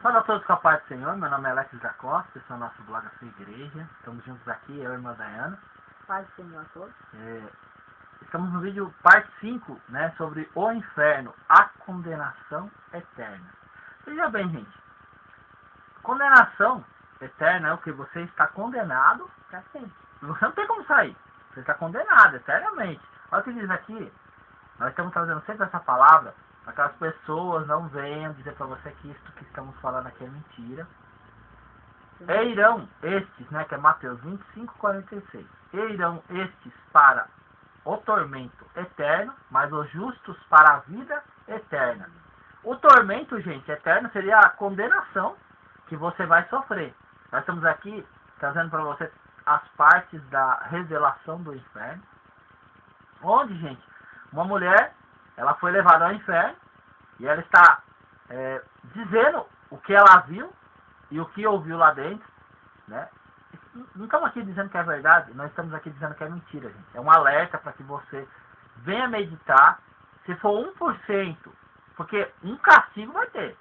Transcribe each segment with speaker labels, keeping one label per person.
Speaker 1: Fala a todos com a paz do Senhor, meu nome é Alex da Costa, esse é o nosso blog da sua igreja. Estamos juntos aqui, eu e a irmã Dayana.
Speaker 2: Paz do Senhor a todos.
Speaker 1: Estamos no vídeo parte 5, né, sobre o inferno, a condenação eterna. Veja bem, gente, condenação eterna é o que você está condenado
Speaker 2: Pra sempre.
Speaker 1: você não tem como sair, você está condenado eternamente. Olha o que diz aqui, nós estamos trazendo sempre essa palavra, para que as pessoas não venham dizer para você que isto que estamos falando aqui é mentira. E irão estes, né, que é Mateus 25:46, e irão estes para o tormento eterno, mas os justos para a vida eterna. O tormento, gente, eterno seria a condenação que você vai sofrer. Nós estamos aqui trazendo para você as partes da revelação do inferno, onde, gente, uma mulher, ela foi levada ao inferno e ela está dizendo o que ela viu e o que ouviu lá dentro, né? Não estamos aqui dizendo que é verdade, nós estamos aqui dizendo que é mentira, gente. É um alerta para que você venha meditar. Se for 1%, porque um castigo vai ter.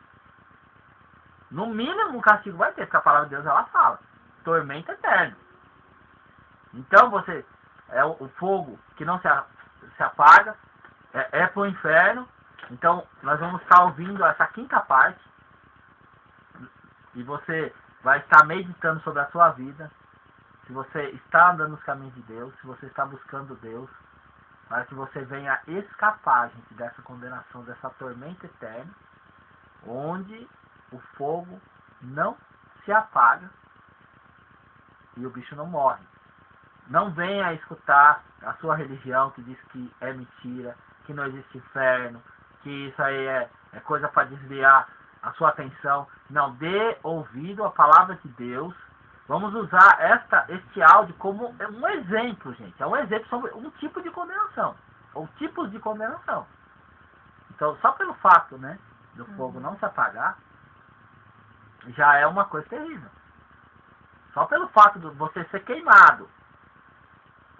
Speaker 1: No mínimo um castigo vai ter, porque a palavra de Deus ela fala. Tormento eterno. Então você, é o fogo que não se apaga, é para o inferno. Então nós vamos estar ouvindo essa quinta parte. E você vai estar meditando sobre a sua vida. Se você está andando nos caminhos de Deus, se você está buscando Deus, para que você venha escapar, gente, dessa condenação, dessa tormenta eterna, onde o fogo não se apaga e o bicho não morre. Não venha escutar a sua religião que diz que é mentira, que não existe inferno, que isso aí é coisa para desviar a sua atenção. Não, dê ouvido à palavra de Deus. Vamos usar este áudio como um exemplo, gente. É um exemplo sobre um tipo de condenação, ou tipos de condenação. Então, só pelo fato, né, do fogo não se apagar, já é uma coisa terrível. Só pelo fato de você ser queimado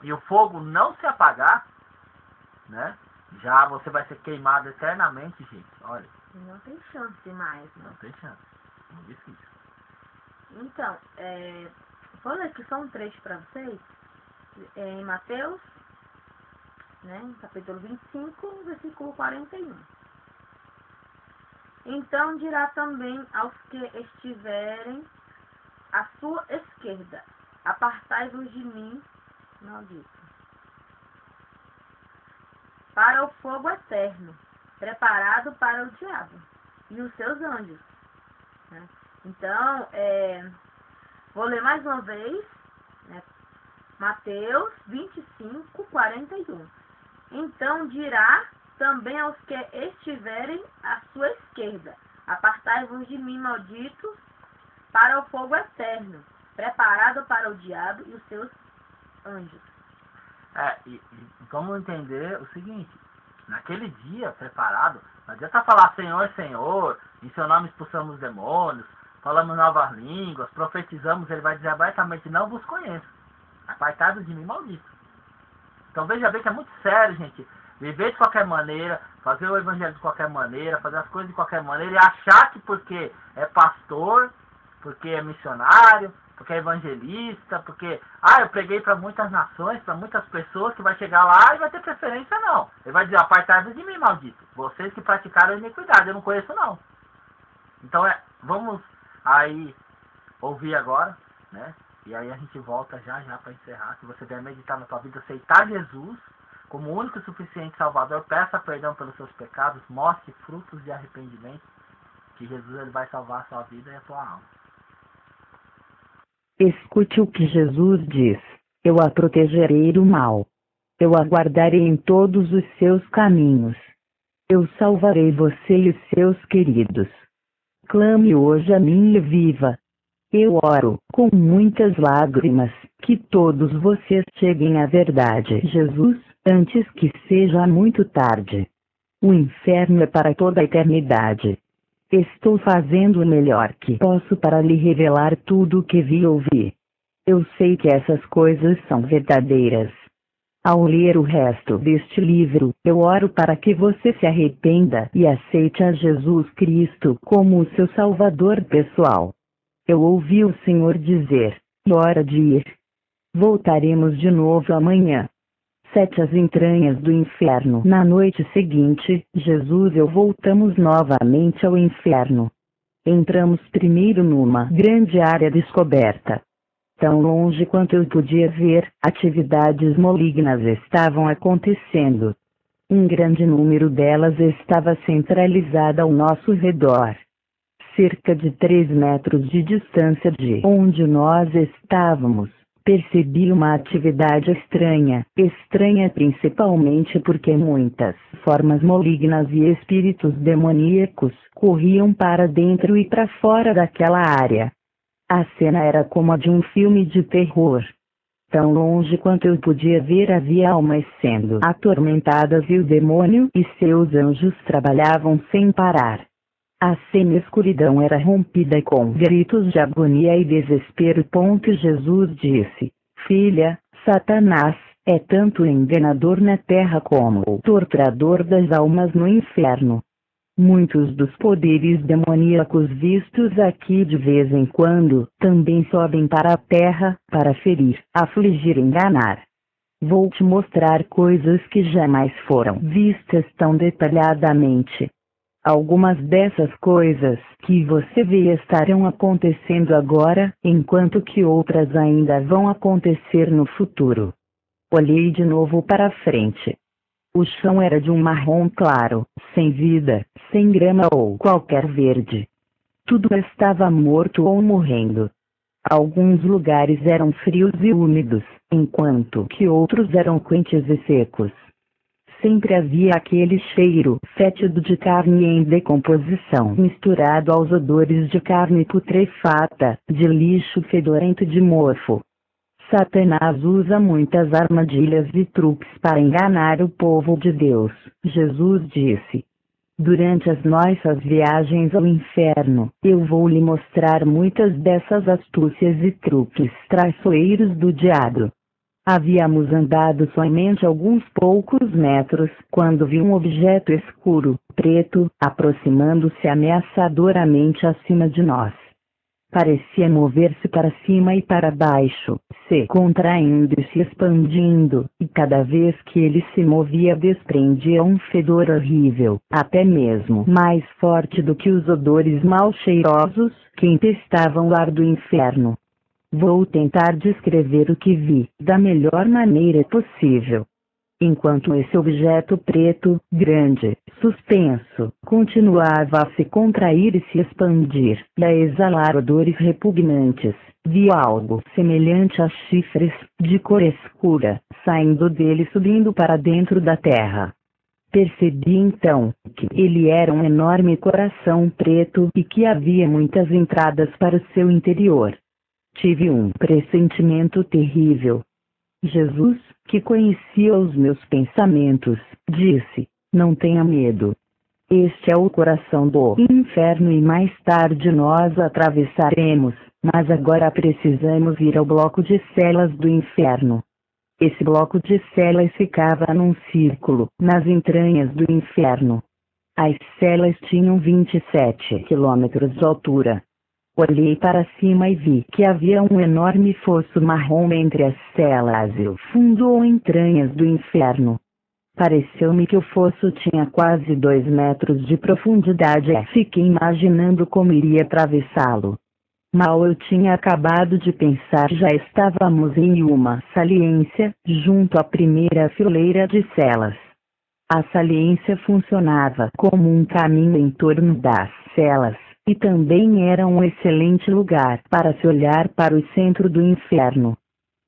Speaker 1: e o fogo não se apagar, né, já você vai ser queimado eternamente, gente. Olha.
Speaker 2: Não tem chance mais, né?
Speaker 1: Não tem chance. Muito difícil.
Speaker 2: Então, vou ler aqui só um trecho para vocês. Em Mateus, né, capítulo 25, versículo 41. Então dirá também aos que estiverem à sua esquerda: apartai-vos de mim, maldito, para o fogo eterno, preparado para o diabo e os seus anjos. Né? Então, vou ler mais uma vez, né? Mateus 25:41. Então dirá também aos que estiverem à sua esquerda: apartai-vos de mim, malditos, para o fogo eterno, preparado para o diabo e os seus anjos.
Speaker 1: E vamos entender o seguinte: naquele dia preparado, não adianta falar Senhor, Senhor, em seu nome expulsamos demônios, falamos novas línguas, profetizamos. Ele vai dizer abertamente: não vos conheço, apartados de mim, maldito. Então veja bem que é muito sério, gente, viver de qualquer maneira, fazer o evangelho de qualquer maneira, fazer as coisas de qualquer maneira e achar que porque é pastor, porque é missionário, porque é evangelista, porque eu preguei para muitas nações, para muitas pessoas, que vai chegar lá e vai ter preferência. Não, ele vai dizer: apartados de mim, maldito, vocês que praticaram iniquidade, eu não conheço não. Então vamos aí ouvir agora, né? E aí a gente volta já para encerrar. Se você vier meditar na tua vida, aceitar Jesus como o único e suficiente Salvador, peça perdão pelos seus pecados, mostre frutos de arrependimento, que Jesus ele vai salvar a sua vida e a tua alma.
Speaker 3: Escute o que Jesus diz: eu a protegerei do mal. Eu a guardarei em todos os seus caminhos. Eu salvarei você e os seus queridos. Clame hoje a mim e viva. Eu oro, com muitas lágrimas, que todos vocês cheguem à verdade, Jesus, antes que seja muito tarde. O inferno é para toda a eternidade. Estou fazendo o melhor que posso para lhe revelar tudo o que vi e ouvi. Eu sei que essas coisas são verdadeiras. Ao ler o resto deste livro, eu oro para que você se arrependa e aceite a Jesus Cristo como o seu Salvador pessoal. Eu ouvi o Senhor dizer: hora de ir. Voltaremos de novo amanhã. 7 As entranhas do inferno. Na noite seguinte, Jesus e eu voltamos novamente ao inferno. Entramos primeiro numa grande área descoberta. Tão longe quanto eu podia ver, atividades malignas estavam acontecendo. Um grande número delas estava centralizada ao nosso redor. Cerca de 3 metros de distância de onde nós estávamos, percebi uma atividade estranha principalmente porque muitas formas malignas e espíritos demoníacos corriam para dentro e para fora daquela área. A cena era como a de um filme de terror. Tão longe quanto eu podia ver havia almas sendo atormentadas e o demônio e seus anjos trabalhavam sem parar. A semi-escuridão era rompida com gritos de agonia e desespero. Jesus disse: Filha, Satanás é tanto enganador na terra como o torturador das almas no inferno. Muitos dos poderes demoníacos vistos aqui de vez em quando também sobem para a terra, para ferir, afligir e enganar. Vou te mostrar coisas que jamais foram vistas tão detalhadamente. Algumas dessas coisas que você vê estarão acontecendo agora, enquanto que outras ainda vão acontecer no futuro. Olhei de novo para frente. O chão era de um marrom claro, sem vida, sem grama ou qualquer verde. Tudo estava morto ou morrendo. Alguns lugares eram frios e úmidos, enquanto que outros eram quentes e secos. Sempre havia aquele cheiro fétido de carne em decomposição, misturado aos odores de carne putrefata, de lixo fedorento de mofo. Satanás usa muitas armadilhas e truques para enganar o povo de Deus, Jesus disse. Durante as nossas viagens ao inferno, eu vou lhe mostrar muitas dessas astúcias e truques traiçoeiros do diabo. Havíamos andado somente alguns poucos metros, quando vi um objeto escuro, preto, aproximando-se ameaçadoramente acima de nós. Parecia mover-se para cima e para baixo, se contraindo e se expandindo, e cada vez que ele se movia desprendia um fedor horrível, até mesmo mais forte do que os odores mal cheirosos que empestavam o ar do inferno. Vou tentar descrever o que vi, da melhor maneira possível. Enquanto esse objeto preto, grande, suspenso, continuava a se contrair e se expandir, e a exalar odores repugnantes, vi algo semelhante a chifres, de cor escura, saindo dele e subindo para dentro da terra. Percebi então que ele era um enorme coração preto e que havia muitas entradas para o seu interior. Tive um pressentimento terrível. Jesus, que conhecia os meus pensamentos, disse: não tenha medo. Este é o coração do inferno e mais tarde nós atravessaremos, mas agora precisamos ir ao bloco de celas do inferno. Esse bloco de celas ficava num círculo, nas entranhas do inferno. As celas tinham 27 quilômetros de altura. Olhei para cima e vi que havia um enorme fosso marrom entre as celas e o fundo ou entranhas do inferno. Pareceu-me que o fosso tinha quase 2 metros de profundidade e fiquei imaginando como iria atravessá-lo. Mal eu tinha acabado de pensar, já estávamos em uma saliência, junto à primeira fileira de celas. A saliência funcionava como um caminho em torno das celas. E também era um excelente lugar para se olhar para o centro do inferno.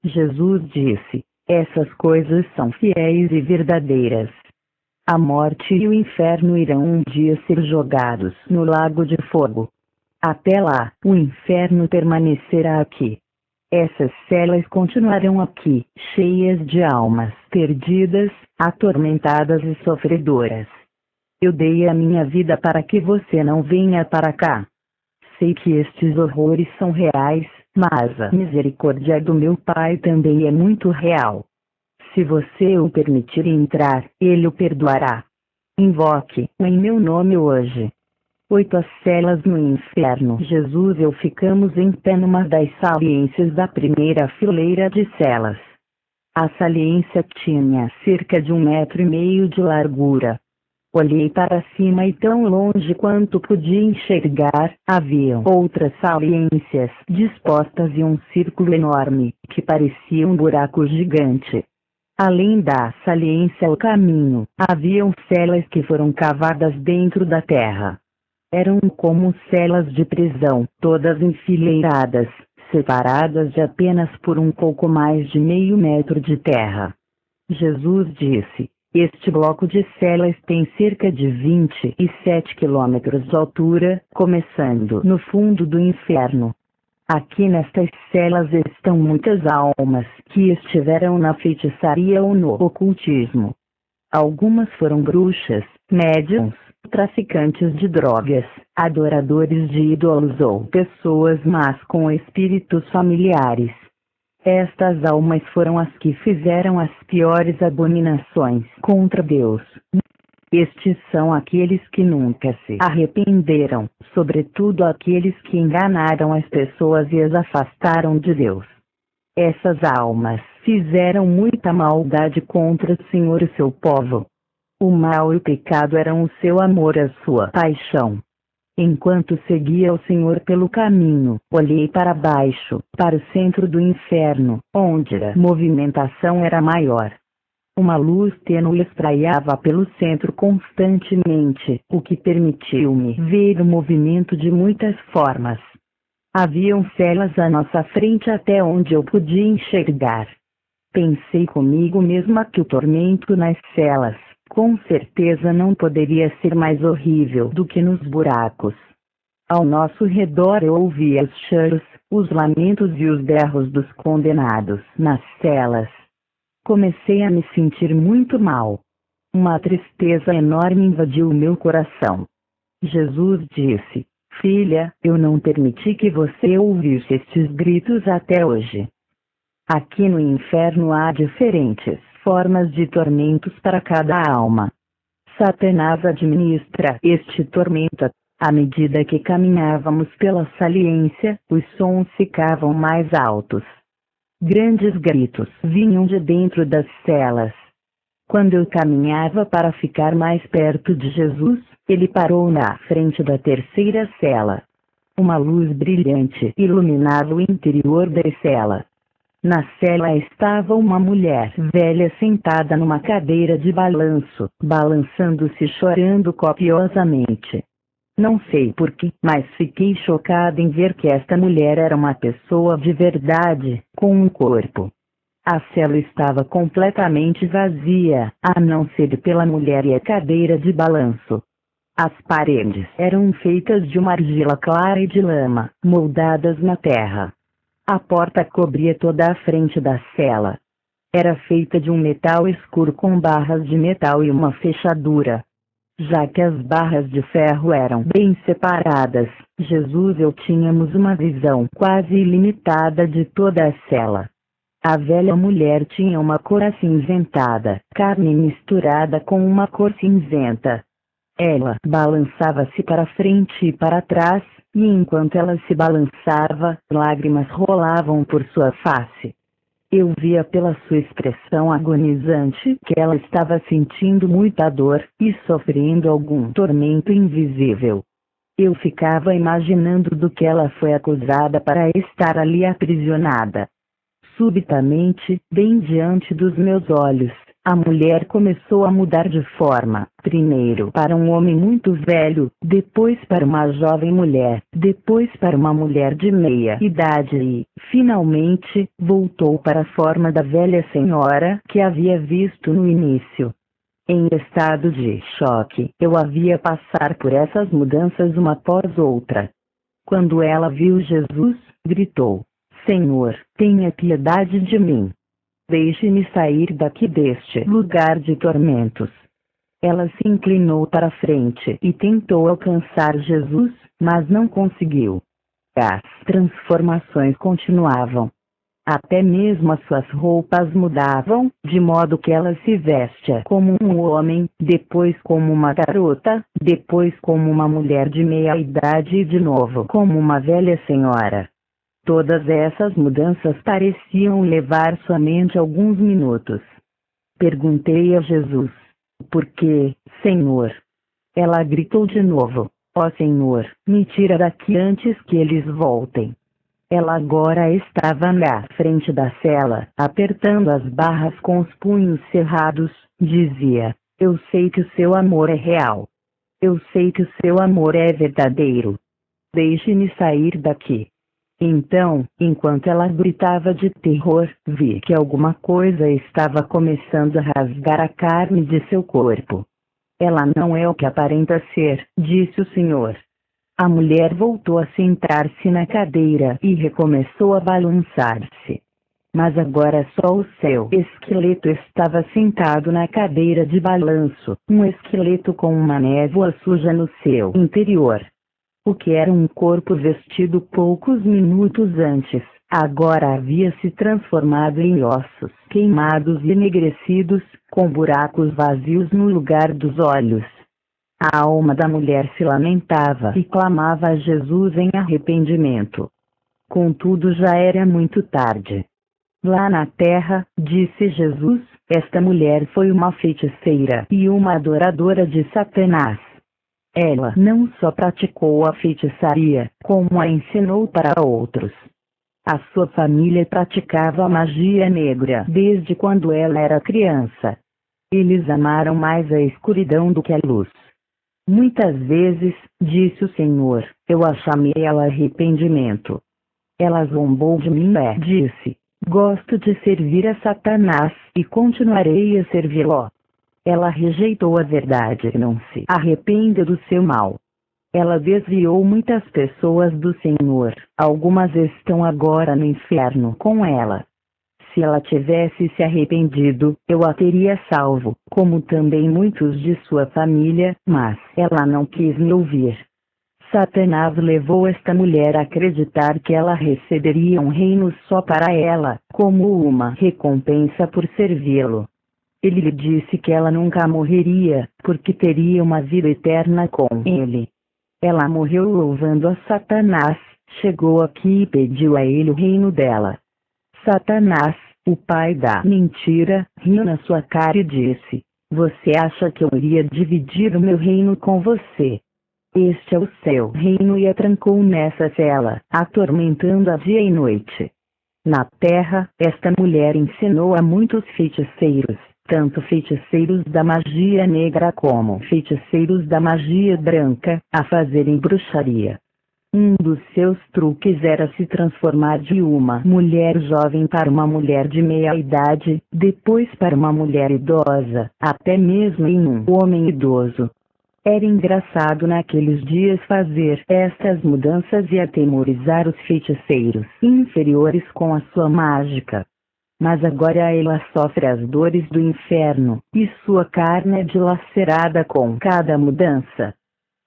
Speaker 3: Jesus disse: essas coisas são fiéis e verdadeiras. A morte e o inferno irão um dia ser jogados no lago de fogo. Até lá, o inferno permanecerá aqui. Essas celas continuarão aqui, cheias de almas perdidas, atormentadas e sofredoras. Eu dei a minha vida para que você não venha para cá. Sei que estes horrores são reais, mas a misericórdia do meu Pai também é muito real. Se você o permitir entrar, ele o perdoará. Invoque-o em meu nome hoje. 8 As celas no inferno. Jesus e eu ficamos em pé numa das saliências da primeira fileira de celas. A saliência tinha cerca de 1,5 metros de largura. Olhei para cima e tão longe quanto podia enxergar, haviam outras saliências dispostas em um círculo enorme, que parecia um buraco gigante. Além da saliência ao caminho, haviam celas que foram cavadas dentro da terra. Eram como celas de prisão, todas enfileiradas, separadas de apenas por um pouco mais de meio metro de terra. Jesus disse: este bloco de celas tem cerca de 27 quilômetros de altura, começando no fundo do inferno. Aqui nestas celas estão muitas almas que estiveram na feitiçaria ou no ocultismo. Algumas foram bruxas, médiuns, traficantes de drogas, adoradores de ídolos ou pessoas más com espíritos familiares. Estas almas foram as que fizeram as piores abominações contra Deus. Estes são aqueles que nunca se arrependeram, sobretudo aqueles que enganaram as pessoas e as afastaram de Deus. Essas almas fizeram muita maldade contra o Senhor e seu povo. O mal e o pecado eram o seu amor e a sua paixão. Enquanto seguia o Senhor pelo caminho, olhei para baixo, para o centro do inferno, onde a movimentação era maior. Uma luz tênue espraiava pelo centro constantemente, o que permitiu-me ver o movimento de muitas formas. Haviam celas à nossa frente até onde eu podia enxergar. Pensei comigo mesma que o tormento nas celas, com certeza não poderia ser mais horrível do que nos buracos. Ao nosso redor eu ouvia os choros, os lamentos e os berros dos condenados nas celas. Comecei a me sentir muito mal. Uma tristeza enorme invadiu o meu coração. Jesus disse: filha, eu não permiti que você ouvisse estes gritos até hoje. Aqui no inferno há diferentes formas de tormentos para cada alma. Satanás administra este tormento. À medida que caminhávamos pela saliência, os sons ficavam mais altos. Grandes gritos vinham de dentro das celas. Quando eu caminhava para ficar mais perto de Jesus, ele parou na frente da terceira cela. Uma luz brilhante iluminava o interior da cela. Na cela estava uma mulher velha sentada numa cadeira de balanço, balançando-se e chorando copiosamente. Não sei porquê, mas fiquei chocada em ver que esta mulher era uma pessoa de verdade, com um corpo. A cela estava completamente vazia, a não ser pela mulher e a cadeira de balanço. As paredes eram feitas de uma argila clara e de lama, moldadas na terra. A porta cobria toda a frente da cela. Era feita de um metal escuro com barras de metal e uma fechadura. Já que as barras de ferro eram bem separadas, Jesus e eu tínhamos uma visão quase ilimitada de toda a cela. A velha mulher tinha uma cor acinzentada, carne misturada com uma cor cinzenta. Ela balançava-se para frente e para trás, e enquanto ela se balançava, lágrimas rolavam por sua face. Eu via pela sua expressão agonizante que ela estava sentindo muita dor e sofrendo algum tormento invisível. Eu ficava imaginando do que ela foi acusada para estar ali aprisionada. Subitamente, bem diante dos meus olhos, a mulher começou a mudar de forma, primeiro para um homem muito velho, depois para uma jovem mulher, depois para uma mulher de meia idade e, finalmente, voltou para a forma da velha senhora que havia visto no início. Em estado de choque, eu a via passar por essas mudanças uma após outra. Quando ela viu Jesus, gritou: Senhor, tenha piedade de mim. Deixe-me sair daqui deste lugar de tormentos. Ela se inclinou para a frente e tentou alcançar Jesus, mas não conseguiu. As transformações continuavam. Até mesmo as suas roupas mudavam, de modo que ela se vestia como um homem, depois como uma garota, depois como uma mulher de meia idade e de novo como uma velha senhora. Todas essas mudanças pareciam levar somente alguns minutos. Perguntei a Jesus: por quê, Senhor? Ela gritou de novo: ó Senhor, me tira daqui antes que eles voltem. Ela agora estava na frente da cela, apertando as barras com os punhos cerrados. Dizia: eu sei que o seu amor é real. Eu sei que o seu amor é verdadeiro. Deixe-me sair daqui. Então, enquanto ela gritava de terror, vi que alguma coisa estava começando a rasgar a carne de seu corpo. Ela não é o que aparenta ser, disse o Senhor. A mulher voltou a sentar-se na cadeira e recomeçou a balançar-se. Mas agora só o seu esqueleto estava sentado na cadeira de balanço, um esqueleto com uma névoa suja no seu interior. O que era um corpo vestido poucos minutos antes, agora havia se transformado em ossos queimados e enegrecidos, com buracos vazios no lugar dos olhos. A alma da mulher se lamentava e clamava a Jesus em arrependimento. Contudo, já era muito tarde. Lá na terra, disse Jesus, esta mulher foi uma feiticeira e uma adoradora de Satanás. Ela não só praticou a feitiçaria, como a ensinou para outros. A sua família praticava a magia negra desde quando ela era criança. Eles amaram mais a escuridão do que a luz. Muitas vezes, disse o Senhor, eu a chamei ao arrependimento. Ela zombou de mim e disse: gosto de servir a Satanás, e continuarei a servi-lo. Ela rejeitou a verdade e não se arrepende do seu mal. Ela desviou muitas pessoas do Senhor, algumas estão agora no inferno com ela. Se ela tivesse se arrependido, eu a teria salvo, como também muitos de sua família, mas ela não quis me ouvir. Satanás levou esta mulher a acreditar que ela receberia um reino só para ela, como uma recompensa por servi-lo. Ele lhe disse que ela nunca morreria, porque teria uma vida eterna com ele. Ela morreu louvando a Satanás, chegou aqui e pediu a ele o reino dela. Satanás, o pai da mentira, riu na sua cara e disse: você acha que eu iria dividir o meu reino com você? Este é o seu reino, e a trancou nessa cela, atormentando-a dia e noite. Na terra, esta mulher ensinou a muitos feiticeiros, tanto feiticeiros da magia negra como feiticeiros da magia branca, a fazerem bruxaria. Um dos seus truques era se transformar de uma mulher jovem para uma mulher de meia idade, depois para uma mulher idosa, até mesmo em um homem idoso. Era engraçado naqueles dias fazer estas mudanças e atemorizar os feiticeiros inferiores com a sua mágica. Mas agora ela sofre as dores do inferno, e sua carne é dilacerada com cada mudança.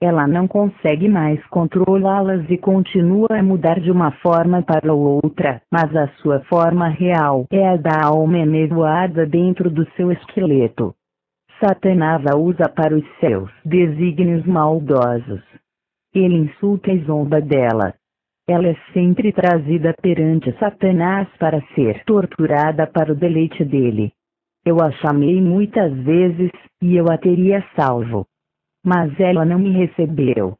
Speaker 3: Ela não consegue mais controlá-las e continua a mudar de uma forma para outra, mas a sua forma real é a da alma enevoada dentro do seu esqueleto. Satanás a usa para os seus desígnios maldosos. Ele insulta e zomba dela. Ela é sempre trazida perante Satanás para ser torturada para o deleite dele. Eu a chamei muitas vezes, e eu a teria salvo. Mas ela não me recebeu.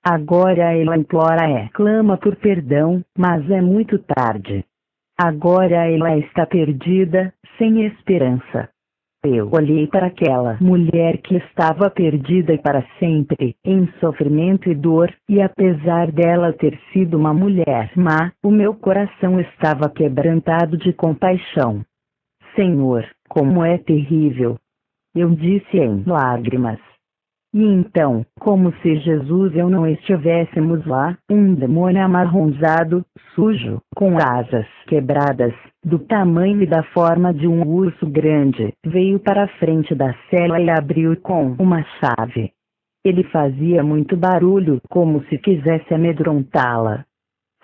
Speaker 3: Agora ela implora clama por perdão, mas é muito tarde. Agora ela está perdida, sem esperança. Eu olhei para aquela mulher que estava perdida para sempre, em sofrimento e dor, e apesar dela ter sido uma mulher má, o meu coração estava quebrantado de compaixão. Senhor, como é terrível! Eu disse em lágrimas. E então, como se Jesus e eu não estivéssemos lá, um demônio amarronzado, sujo, com asas quebradas, do tamanho e da forma de um urso grande, veio para a frente da cela e abriu com uma chave. Ele fazia muito barulho, como se quisesse amedrontá-la.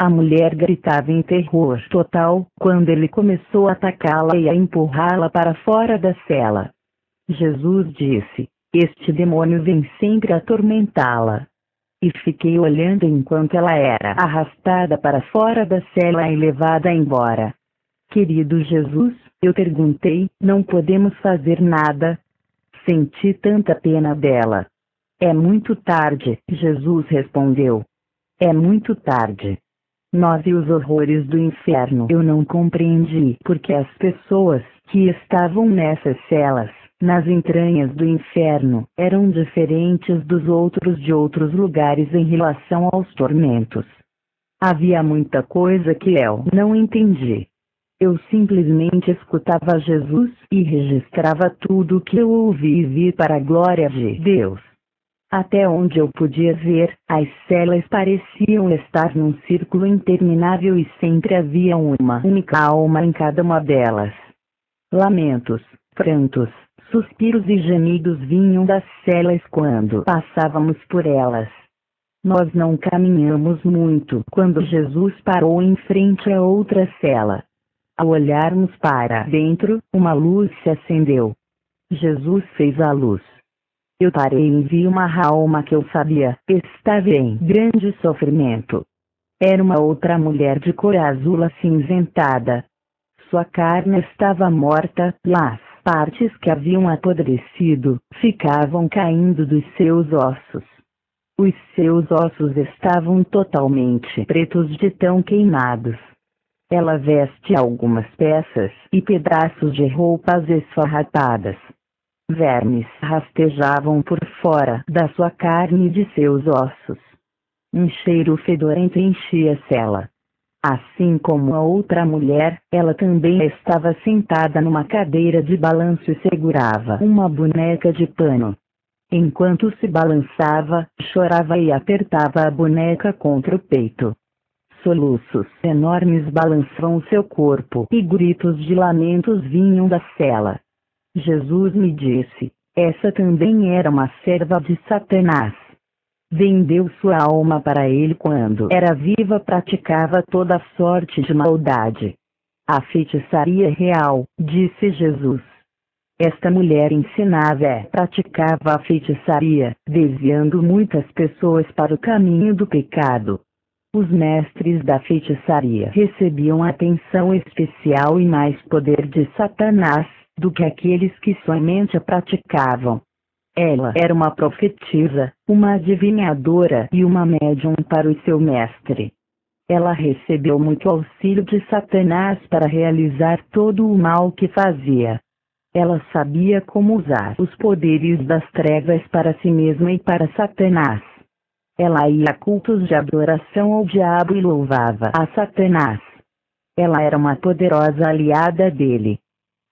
Speaker 3: A mulher gritava em terror total quando ele começou a atacá-la e a empurrá-la para fora da cela. Jesus disse: "Este demônio vem sempre atormentá-la." E fiquei olhando enquanto ela era arrastada para fora da cela e levada embora. "Querido Jesus", eu perguntei, "não podemos fazer nada?" Senti tanta pena dela. "É muito tarde", Jesus respondeu. "É muito tarde." Nós e os horrores do inferno. Eu não compreendi porque as pessoas que estavam nessas celas, nas entranhas do inferno, eram diferentes dos outros de outros lugares em relação aos tormentos. Havia muita coisa que eu não entendi. Eu simplesmente escutava Jesus e registrava tudo o que eu ouvi e vi para a glória de Deus. Até onde eu podia ver, as celas pareciam estar num círculo interminável e sempre havia uma única alma em cada uma delas. Lamentos, prantos, suspiros e gemidos vinham das celas quando passávamos por elas. Nós não caminhamos muito quando Jesus parou em frente a outra cela. Ao olharmos para dentro, uma luz se acendeu. Jesus fez a luz. Eu parei e vi uma alma que eu sabia estava em grande sofrimento. Era uma outra mulher de cor azul acinzentada. Sua carne estava morta, as partes que haviam apodrecido ficavam caindo dos seus ossos. Os seus ossos estavam totalmente pretos de tão queimados. Ela veste algumas peças e pedaços de roupas esfarrapadas. Vermes rastejavam por fora da sua carne e de seus ossos. Um cheiro fedorento enchia a cela. Assim como a outra mulher, ela também estava sentada numa cadeira de balanço e segurava uma boneca de pano. Enquanto se balançava, chorava e apertava a boneca contra o peito. Soluços enormes balançavam seu corpo e gritos de lamentos vinham da cela. Jesus me disse: essa também era uma serva de Satanás. Vendeu sua alma para ele quando era viva, praticava toda sorte de maldade. A feitiçaria real, disse Jesus. Esta mulher ensinava e praticava a feitiçaria, desviando muitas pessoas para o caminho do pecado. Os mestres da feitiçaria recebiam atenção especial e mais poder de Satanás do que aqueles que somente a praticavam. Ela era uma profetisa, uma adivinhadora e uma médium para o seu mestre. Ela recebeu muito auxílio de Satanás para realizar todo o mal que fazia. Ela sabia como usar os poderes das trevas para si mesma e para Satanás. Ela ia a cultos de adoração ao diabo e louvava a Satanás. Ela era uma poderosa aliada dele.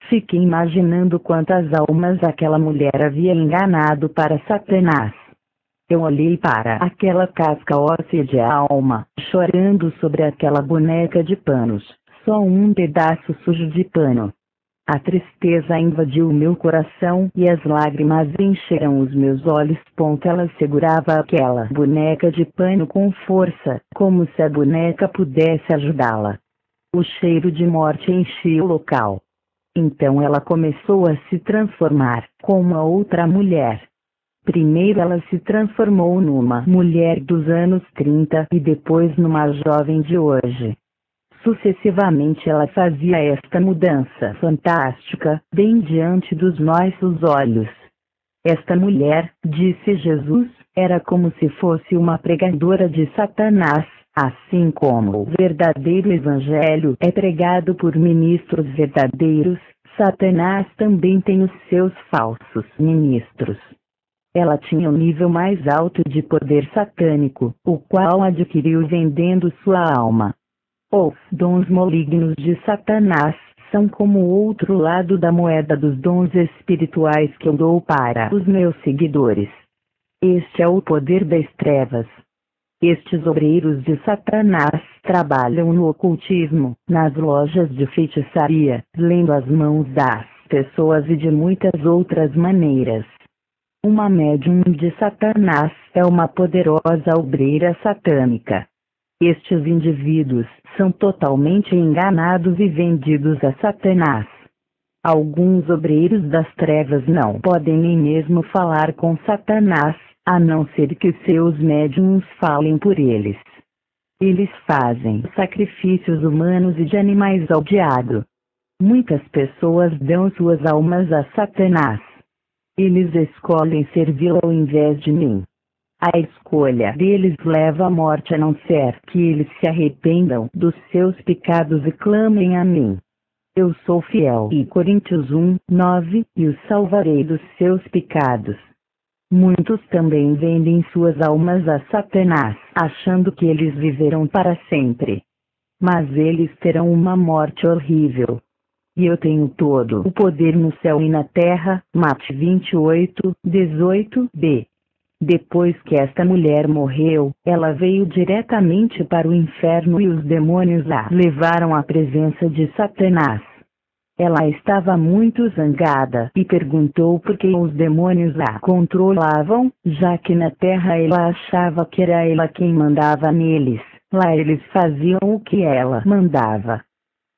Speaker 3: Fiquei imaginando quantas almas aquela mulher havia enganado para Satanás. Eu olhei para aquela casca óssea de alma, chorando sobre aquela boneca de panos, só um pedaço sujo de pano. A tristeza invadiu o meu coração e as lágrimas encheram os meus olhos. Ela segurava aquela boneca de pano com força, como se a boneca pudesse ajudá-la. O cheiro de morte enchia o local. Então ela começou a se transformar como a outra mulher. Primeiro ela se transformou numa mulher dos anos 30 e depois numa jovem de hoje. Sucessivamente ela fazia esta mudança fantástica, bem diante dos nossos olhos. Esta mulher, disse Jesus, era como se fosse uma pregadora de Satanás, assim como o verdadeiro evangelho é pregado por ministros verdadeiros, Satanás também tem os seus falsos ministros. Ela tinha o nível mais alto de poder satânico, o qual adquiriu vendendo sua alma. Os dons malignos de Satanás são como o outro lado da moeda dos dons espirituais que eu dou para os meus seguidores. Este é o poder das trevas. Estes obreiros de Satanás trabalham no ocultismo, nas lojas de feitiçaria, lendo as mãos das pessoas e de muitas outras maneiras. Uma médium de Satanás é uma poderosa obreira satânica. Estes indivíduos são totalmente enganados e vendidos a Satanás. Alguns obreiros das trevas não podem nem mesmo falar com Satanás, a não ser que seus médiuns falem por eles. Eles fazem sacrifícios humanos e de animais ao diabo. Muitas pessoas dão suas almas a Satanás. Eles escolhem servi-lo ao invés de mim. A escolha deles leva à morte, a não ser que eles se arrependam dos seus pecados e clamem a mim. Eu sou fiel, e Coríntios 1:9, e os salvarei dos seus pecados. Muitos também vendem suas almas a Satanás, achando que eles viverão para sempre. Mas eles terão uma morte horrível. E eu tenho todo o poder no céu e na terra. Mate 28:18b. Depois que esta mulher morreu, ela veio diretamente para o inferno e os demônios a levaram à presença de Satanás. Ela estava muito zangada e perguntou por que os demônios a controlavam, já que na terra ela achava que era ela quem mandava neles. Lá eles faziam o que ela mandava.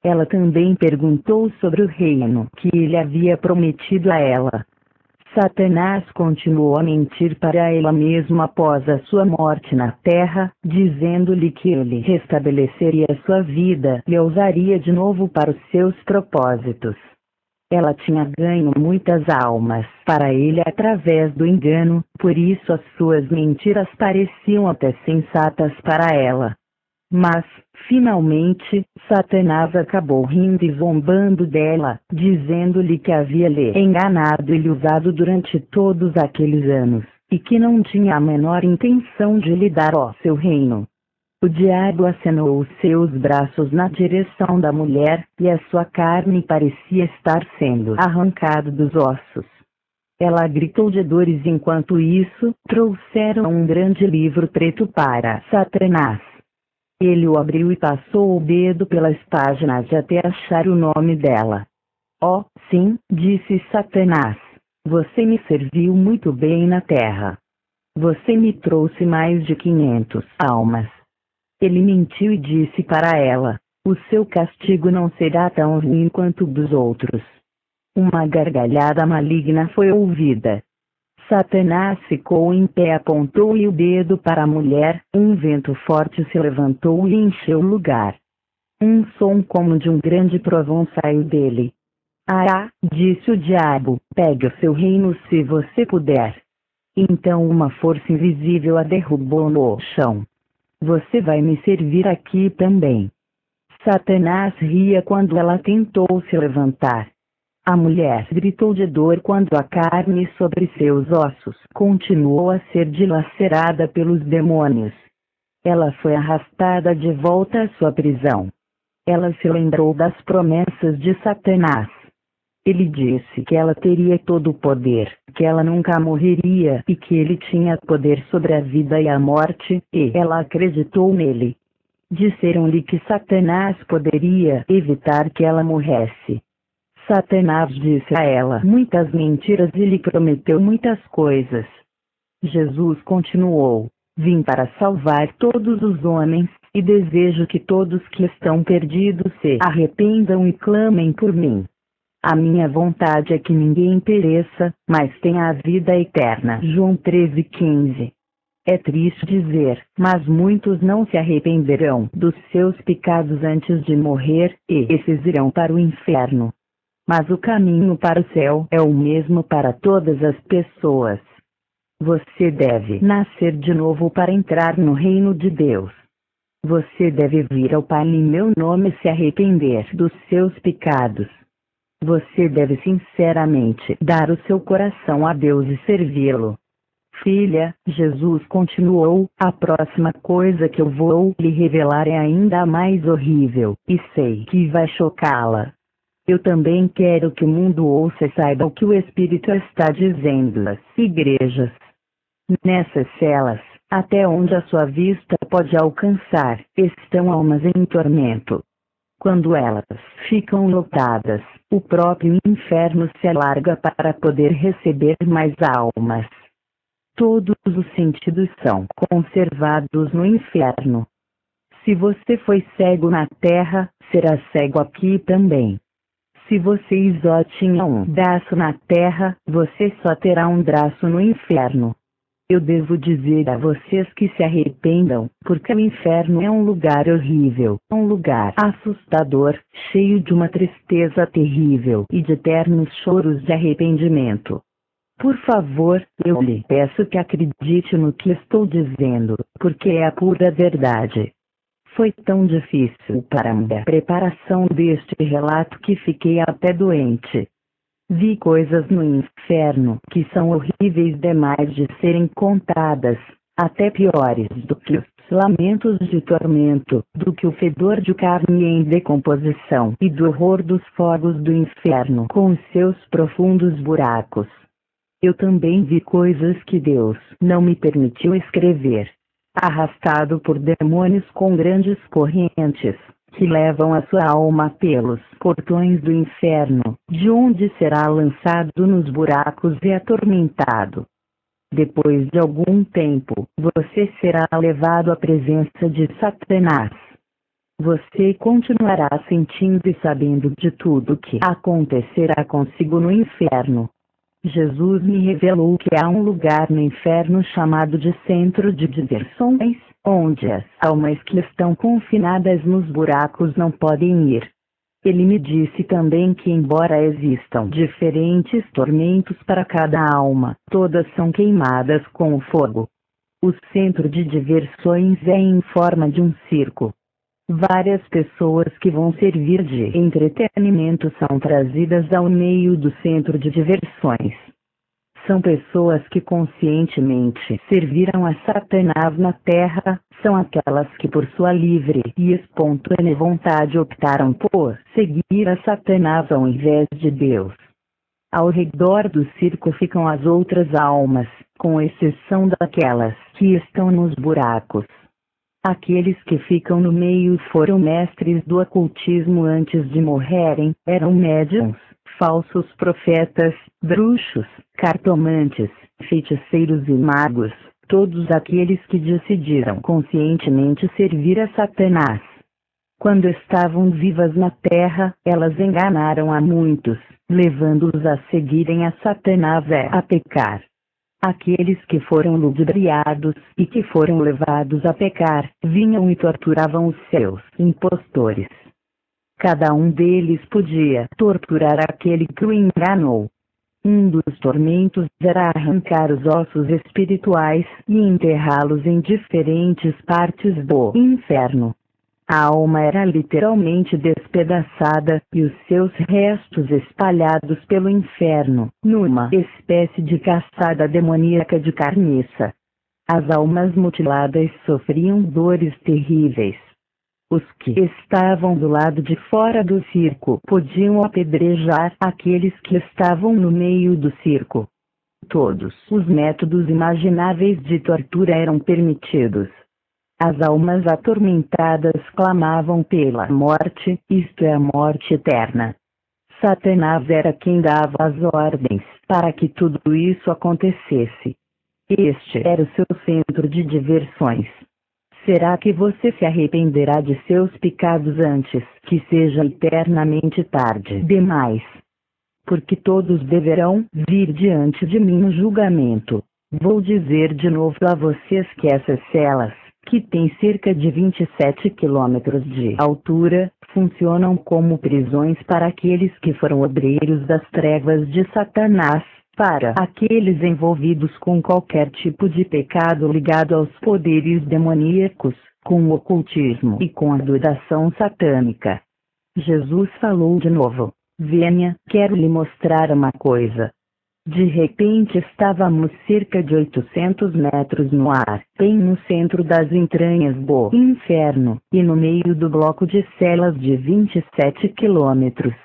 Speaker 3: Ela também perguntou sobre o reino que ele havia prometido a ela. Satanás continuou a mentir para ela mesmo após a sua morte na terra, dizendo-lhe que ele restabeleceria sua vida e a usaria de novo para os seus propósitos. Ela tinha ganho muitas almas para ele através do engano, por isso as suas mentiras pareciam até sensatas para ela. Mas, finalmente, Satanás acabou rindo e zombando dela, dizendo-lhe que havia lhe enganado e lhe usado durante todos aqueles anos, e que não tinha a menor intenção de lhe dar o seu reino. O diabo acenou os seus braços na direção da mulher, e a sua carne parecia estar sendo arrancada dos ossos. Ela gritou de dores. Enquanto isso, trouxeram um grande livro preto para Satanás. Ele o abriu e passou o dedo pelas páginas até achar o nome dela. Oh, sim, disse Satanás. Você me serviu muito bem na terra. Você me trouxe mais de 500 almas. Ele mentiu e disse para ela: o seu castigo não será tão ruim quanto o dos outros. Uma gargalhada maligna foi ouvida. Satanás ficou em pé, apontou-lhe o dedo para a mulher, um vento forte se levantou e encheu o lugar. Um som como de um grande trovão saiu dele. Ah, disse o diabo, pegue o seu reino se você puder. Então uma força invisível a derrubou no chão. Você vai me servir aqui também. Satanás ria quando ela tentou se levantar. A mulher gritou de dor quando a carne sobre seus ossos continuou a ser dilacerada pelos demônios. Ela foi arrastada de volta à sua prisão. Ela se lembrou das promessas de Satanás. Ele disse que ela teria todo o poder, que ela nunca morreria e que ele tinha poder sobre a vida e a morte, e ela acreditou nele. Disseram-lhe que Satanás poderia evitar que ela morresse. Satanás disse a ela muitas mentiras e lhe prometeu muitas coisas. Jesus continuou: vim para salvar todos os homens, e desejo que todos que estão perdidos se arrependam e clamem por mim. A minha vontade é que ninguém pereça, mas tenha a vida eterna. João 13:15. É triste dizer, mas muitos não se arrependerão dos seus pecados antes de morrer, e esses irão para o inferno. Mas o caminho para o céu é o mesmo para todas as pessoas. Você deve nascer de novo para entrar no reino de Deus. Você deve vir ao Pai em meu nome e se arrepender dos seus pecados. Você deve sinceramente dar o seu coração a Deus e servi-lo. Filha, Jesus continuou, a próxima coisa que eu vou lhe revelar é ainda mais horrível, e sei que vai chocá-la. Eu também quero que o mundo ouça e saiba o que o Espírito está dizendo às igrejas. Nessas celas, até onde a sua vista pode alcançar, estão almas em tormento. Quando elas ficam lotadas, o próprio inferno se alarga para poder receber mais almas. Todos os sentidos são conservados no inferno. Se você foi cego na terra, será cego aqui também. Se você só tinha um braço na terra, você só terá um braço no inferno. Eu devo dizer a vocês que se arrependam, porque o inferno é um lugar horrível, um lugar assustador, cheio de uma tristeza terrível e de eternos choros de arrependimento. Por favor, eu lhe peço que acredite no que estou dizendo, porque é a pura verdade. Foi tão difícil para mim a preparação deste relato que fiquei até doente. Vi coisas no inferno que são horríveis demais de serem contadas, até piores do que os lamentos de tormento, do que o fedor de carne em decomposição e do horror dos fogos do inferno com os seus profundos buracos. Eu também vi coisas que Deus não me permitiu escrever. Arrastado por demônios com grandes correntes, que levam a sua alma pelos portões do inferno, de onde será lançado nos buracos e atormentado. Depois de algum tempo, você será levado à presença de Satanás. Você continuará sentindo e sabendo de tudo que acontecerá consigo no inferno. Jesus me revelou que há um lugar no inferno chamado de centro de diversões, onde as almas que estão confinadas nos buracos não podem ir. Ele me disse também que, embora existam diferentes tormentos para cada alma, todas são queimadas com o fogo. O centro de diversões é em forma de um circo. Várias pessoas que vão servir de entretenimento são trazidas ao meio do centro de diversões. São pessoas que conscientemente serviram a Satanás na terra, são aquelas que por sua livre e espontânea vontade optaram por seguir a Satanás ao invés de Deus. Ao redor do circo ficam as outras almas, com exceção daquelas que estão nos buracos. Aqueles que ficam no meio foram mestres do ocultismo antes de morrerem, eram médiuns, falsos profetas, bruxos, cartomantes, feiticeiros e magos, todos aqueles que decidiram conscientemente servir a Satanás. Quando estavam vivas na terra, elas enganaram a muitos, levando-os a seguirem a Satanás e a pecar. Aqueles que foram ludibriados e que foram levados a pecar, vinham e torturavam os seus impostores. Cada um deles podia torturar aquele que o enganou. Um dos tormentos era arrancar os ossos espirituais e enterrá-los em diferentes partes do inferno. A alma era literalmente despedaçada e os seus restos espalhados pelo inferno, numa espécie de caçada demoníaca de carniça. As almas mutiladas sofriam dores terríveis. Os que estavam do lado de fora do circo podiam apedrejar aqueles que estavam no meio do circo. Todos os métodos imagináveis de tortura eram permitidos. As almas atormentadas clamavam pela morte, isto é, a morte eterna. Satanás era quem dava as ordens para que tudo isso acontecesse. Este era o seu centro de diversões. Será que você se arrependerá de seus pecados antes que seja eternamente tarde demais? Porque todos deverão vir diante de mim no julgamento. Vou dizer de novo a vocês que essas celas, que têm cerca de 27 quilômetros de altura, funcionam como prisões para aqueles que foram obreiros das trevas de Satanás, para aqueles envolvidos com qualquer tipo de pecado ligado aos poderes demoníacos, com o ocultismo e com a adoração satânica. Jesus falou de novo: venha, quero lhe mostrar uma coisa. De repente estávamos cerca de 800 metros no ar, bem no centro das entranhas do inferno, e no meio do bloco de celas de 27 quilômetros.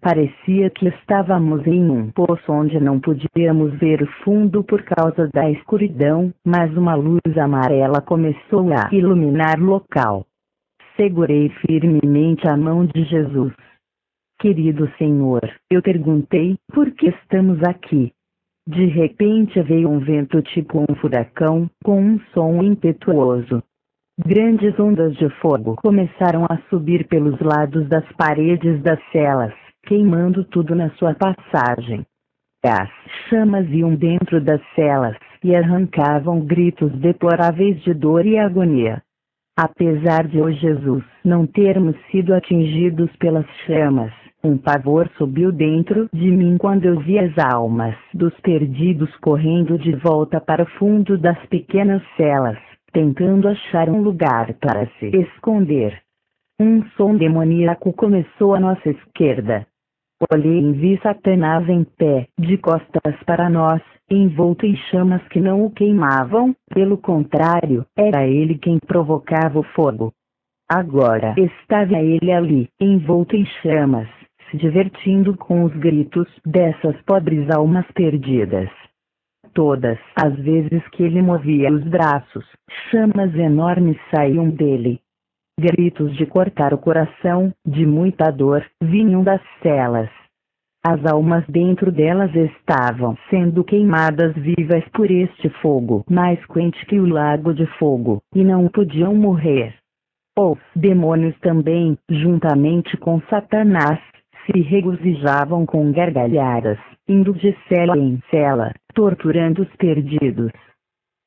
Speaker 3: Parecia que estávamos em um poço onde não podíamos ver o fundo por causa da escuridão, mas uma luz amarela começou a iluminar o local. Segurei firmemente a mão de Jesus. Querido Senhor, eu perguntei, por que estamos aqui? De repente veio um vento tipo um furacão, com um som impetuoso. Grandes ondas de fogo começaram a subir pelos lados das paredes das celas, queimando tudo na sua passagem. As chamas iam dentro das celas e arrancavam gritos deploráveis de dor e agonia. Apesar de eu, Jesus, não termos sido atingidos pelas chamas, um pavor subiu dentro de mim quando eu vi as almas dos perdidos correndo de volta para o fundo das pequenas celas, tentando achar um lugar para se esconder. Um som demoníaco começou à nossa esquerda. Olhei e vi Satanás em pé, de costas para nós, envolto em chamas que não o queimavam, pelo contrário, era ele quem provocava o fogo. Agora estava ele ali, envolto em chamas, se divertindo com os gritos dessas pobres almas perdidas. Todas as vezes que ele movia os braços, chamas enormes saíam dele. Gritos de cortar o coração, de muita dor, vinham das celas. As almas dentro delas estavam sendo queimadas vivas por este fogo mais quente que o lago de fogo, e não podiam morrer. Os demônios também, juntamente com Satanás, se regozijavam com gargalhadas, indo de cela em cela, torturando os perdidos.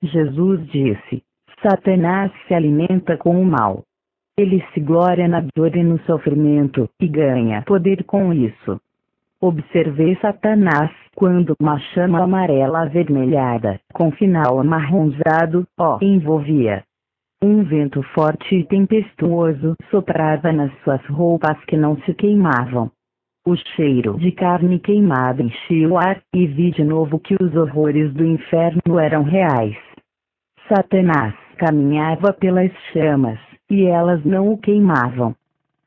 Speaker 3: Jesus disse: Satanás se alimenta com o mal. Ele se gloria na dor e no sofrimento, e ganha poder com isso. Observei Satanás, quando uma chama amarela avermelhada, com final amarronzado, o envolvia. Um vento forte e tempestuoso soprava nas suas roupas que não se queimavam. O cheiro de carne queimada enchia o ar, e vi de novo que os horrores do inferno eram reais. Satanás caminhava pelas chamas, e elas não o queimavam.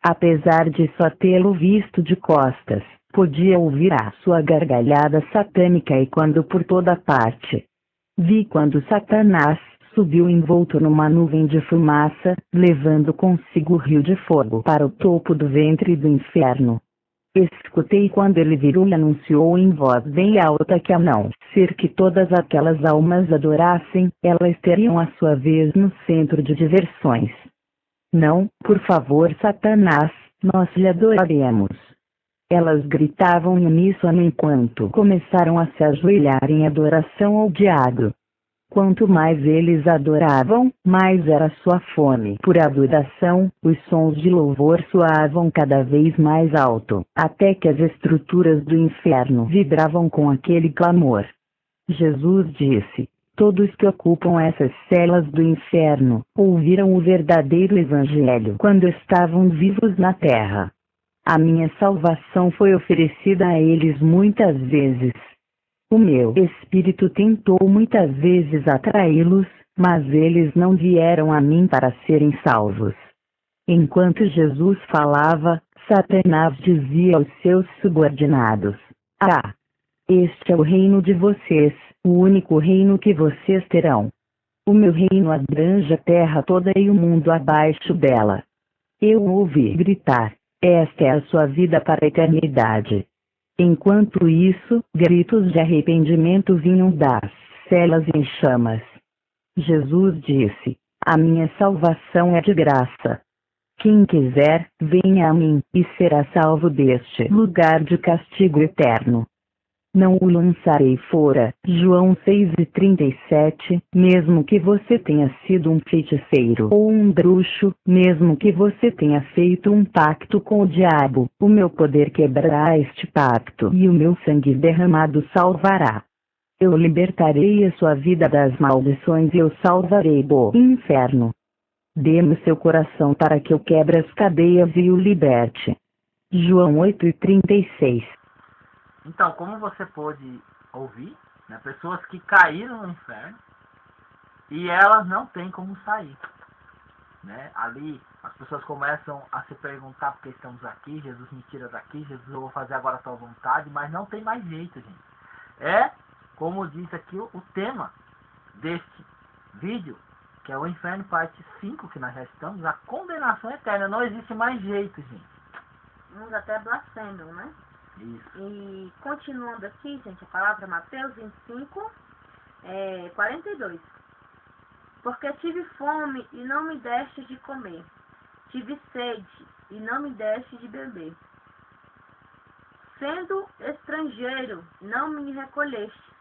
Speaker 3: Apesar de só tê-lo visto de costas, podia ouvir a sua gargalhada satânica ecoando por toda parte. Vi quando Satanás subiu envolto numa nuvem de fumaça, levando consigo o rio de fogo para o topo do ventre do inferno. Escutei quando ele virou e anunciou em voz bem alta que a não ser que todas aquelas almas adorassem, elas teriam a sua vez no centro de diversões. Não, por favor, Satanás, nós lhe adoraremos. Elas gritavam em uníssono enquanto começaram a se ajoelhar em adoração ao diabo. Quanto mais eles adoravam, mais era sua fome por adoração, os sons de louvor soavam cada vez mais alto, até que as estruturas do inferno vibravam com aquele clamor. Jesus disse: todos que ocupam essas celas do inferno, ouviram o verdadeiro evangelho quando estavam vivos na terra. A minha salvação foi oferecida a eles muitas vezes. O meu espírito tentou muitas vezes atraí-los, mas eles não vieram a mim para serem salvos. Enquanto Jesus falava, Satanás dizia aos seus subordinados: Ah! Este é o reino de vocês, o único reino que vocês terão. O meu reino abrange a terra toda e o mundo abaixo dela. Eu ouvi gritar: esta é a sua vida para a eternidade. Enquanto isso, gritos de arrependimento vinham das celas em chamas. Jesus disse: a minha salvação é de graça. Quem quiser, venha a mim, e será salvo deste lugar de castigo eterno. Não o lançarei fora. João 6:37. Mesmo que você tenha sido um feiticeiro ou um bruxo, mesmo que você tenha feito um pacto com o diabo, o meu poder quebrará este pacto e o meu sangue derramado salvará. Eu libertarei a sua vida das maldições e eu salvarei do inferno. Dê-me seu coração para que eu quebre as cadeias e o liberte. João 8:36.
Speaker 1: Então, como você pôde ouvir, né, pessoas que caíram no inferno e elas não têm como sair. Né? Ali as pessoas começam a se perguntar por que estamos aqui, Jesus me tira daqui, Jesus, eu vou fazer agora a tua vontade, mas não tem mais jeito, gente. É, como diz aqui o tema deste vídeo, que é o Inferno parte 5, que nós já estamos, a condenação eterna. Não existe mais jeito, gente.
Speaker 2: Uns até blasfemam, né?
Speaker 1: Isso.
Speaker 2: E continuando aqui, gente, a palavra Mateus 25, 42. Porque tive fome e não me deste de comer. Tive sede e não me deste de beber. Sendo estrangeiro, não me recolheste.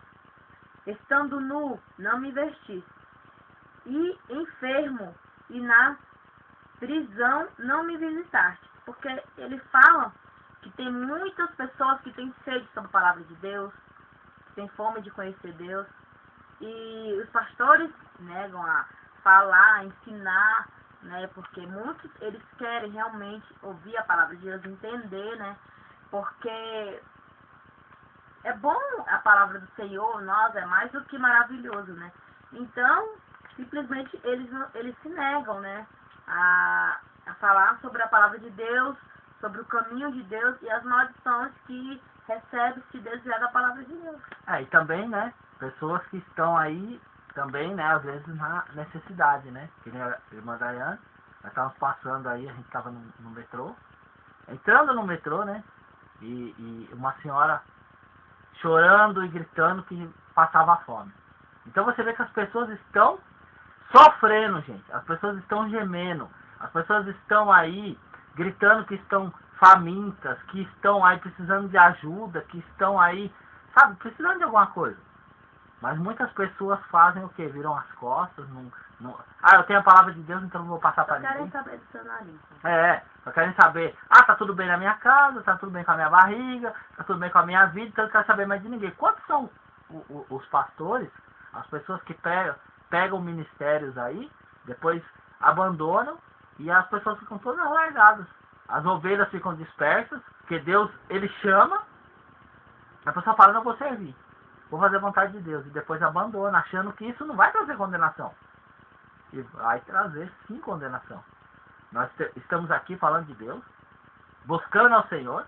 Speaker 2: Estando nu, não me vestiste. E enfermo e na prisão não me visitaste. Porque ele fala que tem muitas pessoas que têm sede sobre a palavra de Deus, que têm fome de conhecer Deus. E os pastores negam a falar, a ensinar, né? Porque muitos, eles querem realmente ouvir a palavra de Deus, entender, né? Porque é bom a palavra do Senhor, nós, é mais do que maravilhoso, né? Então, simplesmente eles se negam, né? A falar sobre a palavra de Deus, sobre o caminho de Deus e as maldições que recebe se desviar da palavra de Deus.
Speaker 1: E também, né, pessoas que estão aí também, né, às vezes na necessidade, né? Que nem a irmã Dayane, nós estávamos passando aí, a gente estava no metrô, entrando no metrô, né? E uma senhora chorando e gritando que passava fome. Então você vê que as pessoas estão sofrendo, gente. As pessoas estão gemendo. As pessoas estão aí gritando que estão famintas, que estão aí precisando de ajuda, que estão aí, sabe, precisando de alguma coisa. Mas muitas pessoas fazem o quê? Viram as costas, eu tenho a palavra de Deus, então não vou passar para ninguém.
Speaker 2: Só querem saber do seu nariz.
Speaker 1: Só querem saber, tá tudo bem na minha casa, tá tudo bem com a minha barriga, tá tudo bem com a minha vida, então eu não quero saber mais de ninguém. Quantos são os pastores, as pessoas que pegam ministérios aí, depois abandonam e as pessoas ficam todas largadas. As ovelhas ficam dispersas, porque Deus, ele chama, a pessoa fala, não vou servir, vou fazer a vontade de Deus, e depois abandona, achando que isso não vai trazer condenação. E vai trazer sim condenação. Nós estamos aqui falando de Deus, buscando ao Senhor,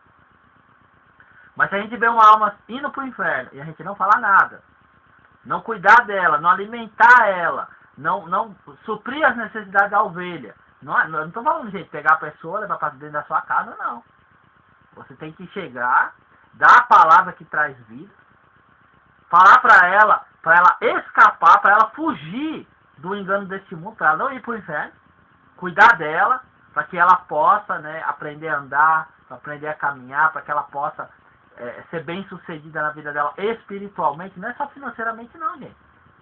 Speaker 1: mas se a gente vê uma alma indo para o inferno e a gente não falar nada, não cuidar dela, não alimentar ela, não suprir as necessidades da ovelha, não estou falando, gente, pegar a pessoa, levar para dentro da sua casa, não. Você tem que chegar, dar a palavra que traz vida, falar para ela escapar, para ela fugir do engano deste mundo, para ela não ir para o inferno, cuidar dela, para que ela possa, né, aprender a andar, para aprender a caminhar, para que ela possa ser bem sucedida na vida dela espiritualmente, não é só financeiramente não, gente.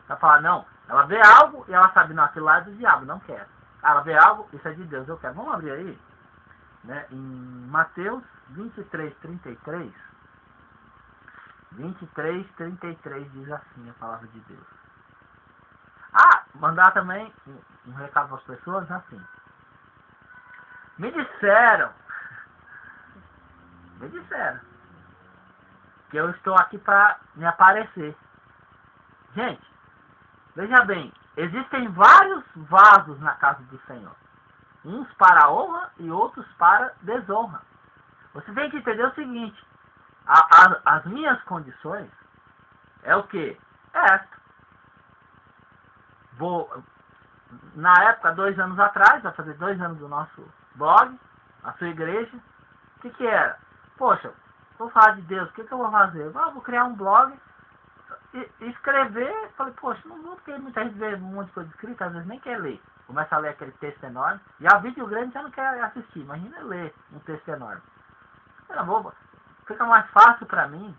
Speaker 1: Ela fala, não, ela vê algo e ela sabe, não, aquilo lá é do diabo, não quero. Ela vê algo, isso é de Deus, eu quero. Vamos abrir aí, né, em Mateus 23:33. 23:33 diz assim a palavra de Deus. Mandar também um recado para as pessoas, assim. Me disseram que eu estou aqui para me aparecer. Gente, veja bem, existem vários vasos na casa do Senhor. Uns para honra e outros para desonra. Você tem que entender o seguinte, as minhas condições é o quê? Na época, 2 anos atrás, vai fazer 2 anos do nosso blog, a sua igreja, o que era? Poxa, vou falar de Deus, o que eu vou fazer? Vou criar um blog, e escrever, falei, poxa, não vou ter muita gente ver um monte de coisa escrita, às vezes nem quer ler. Começa a ler aquele texto enorme, e a vídeo grande já não quer assistir, imagina ler um texto enorme. Fica mais fácil para mim,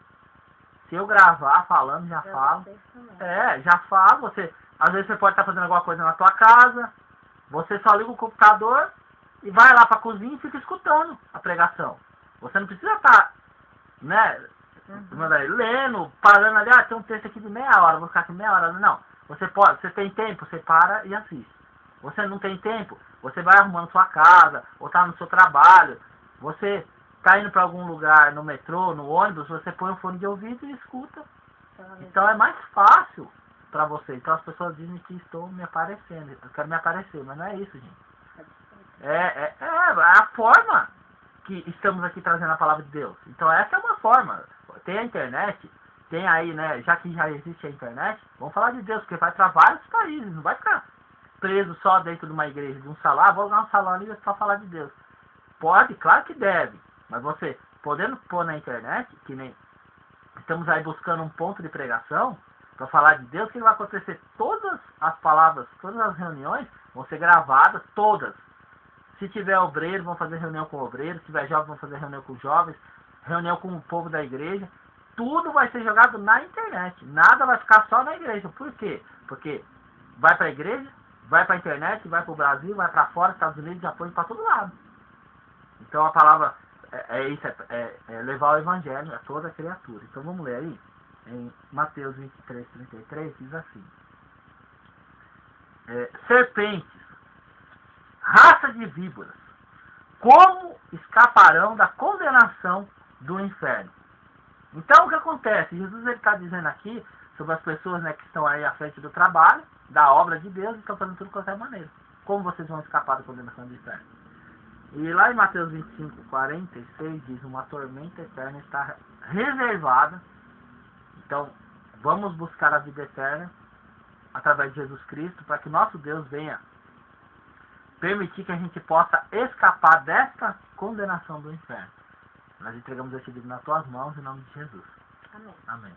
Speaker 1: se eu gravar falando, já falo. Já falo, às vezes você pode estar fazendo alguma coisa na tua casa, você só liga o computador e vai lá para a cozinha e fica escutando a pregação. Você não precisa estar, né, lendo, parando ali, tem um texto aqui de meia hora, vou ficar aqui meia hora. Não, você tem tempo, você para e assiste. Você não tem tempo, você vai arrumando sua casa, ou está no seu trabalho, você está indo para algum lugar, no metrô, no ônibus, você põe um fone de ouvido e escuta. Então é mais fácil para você. Então as pessoas dizem que estou me aparecendo, eu quero me aparecer, mas não é isso, gente. É a forma que estamos aqui trazendo a palavra de Deus. Então essa é uma forma. Tem a internet, tem aí, né, já que já existe a internet, vamos falar de Deus, porque vai para vários países, não vai ficar preso só dentro de uma igreja, de um salão, vou alugar um salão ali para falar de Deus. Pode, claro que deve, mas você, podendo pôr na internet, que nem estamos aí buscando um ponto de pregação, para falar de Deus, o que vai acontecer? Todas as palavras, todas as reuniões vão ser gravadas, todas. Se tiver obreiro, vão fazer reunião com obreiros. Se tiver jovens, vão fazer reunião com jovens. Reunião com o povo da igreja. Tudo vai ser jogado na internet. Nada vai ficar só na igreja. Por quê? Porque vai para a igreja, vai para a internet, vai para o Brasil, vai para fora, Estados Unidos, Japão, para todo lado. Então a palavra é isso, é levar o evangelho a toda criatura. Então vamos ler aí. Em Mateus 23, 33, diz assim. Serpentes, raça de víboras, como escaparão da condenação do inferno? Então o que acontece? Jesus está dizendo aqui sobre as pessoas, né, que estão aí à frente do trabalho, da obra de Deus, e estão fazendo tudo de qualquer maneira. Como vocês vão escapar da condenação do inferno? E lá em Mateus 25, 46 diz: uma tormenta eterna está reservada. Então vamos buscar a vida eterna através de Jesus Cristo, para que nosso Deus venha permitir que a gente possa escapar desta condenação do inferno. Nós entregamos esse livro nas tuas mãos, em nome de Jesus.
Speaker 2: Amém.
Speaker 1: Amém.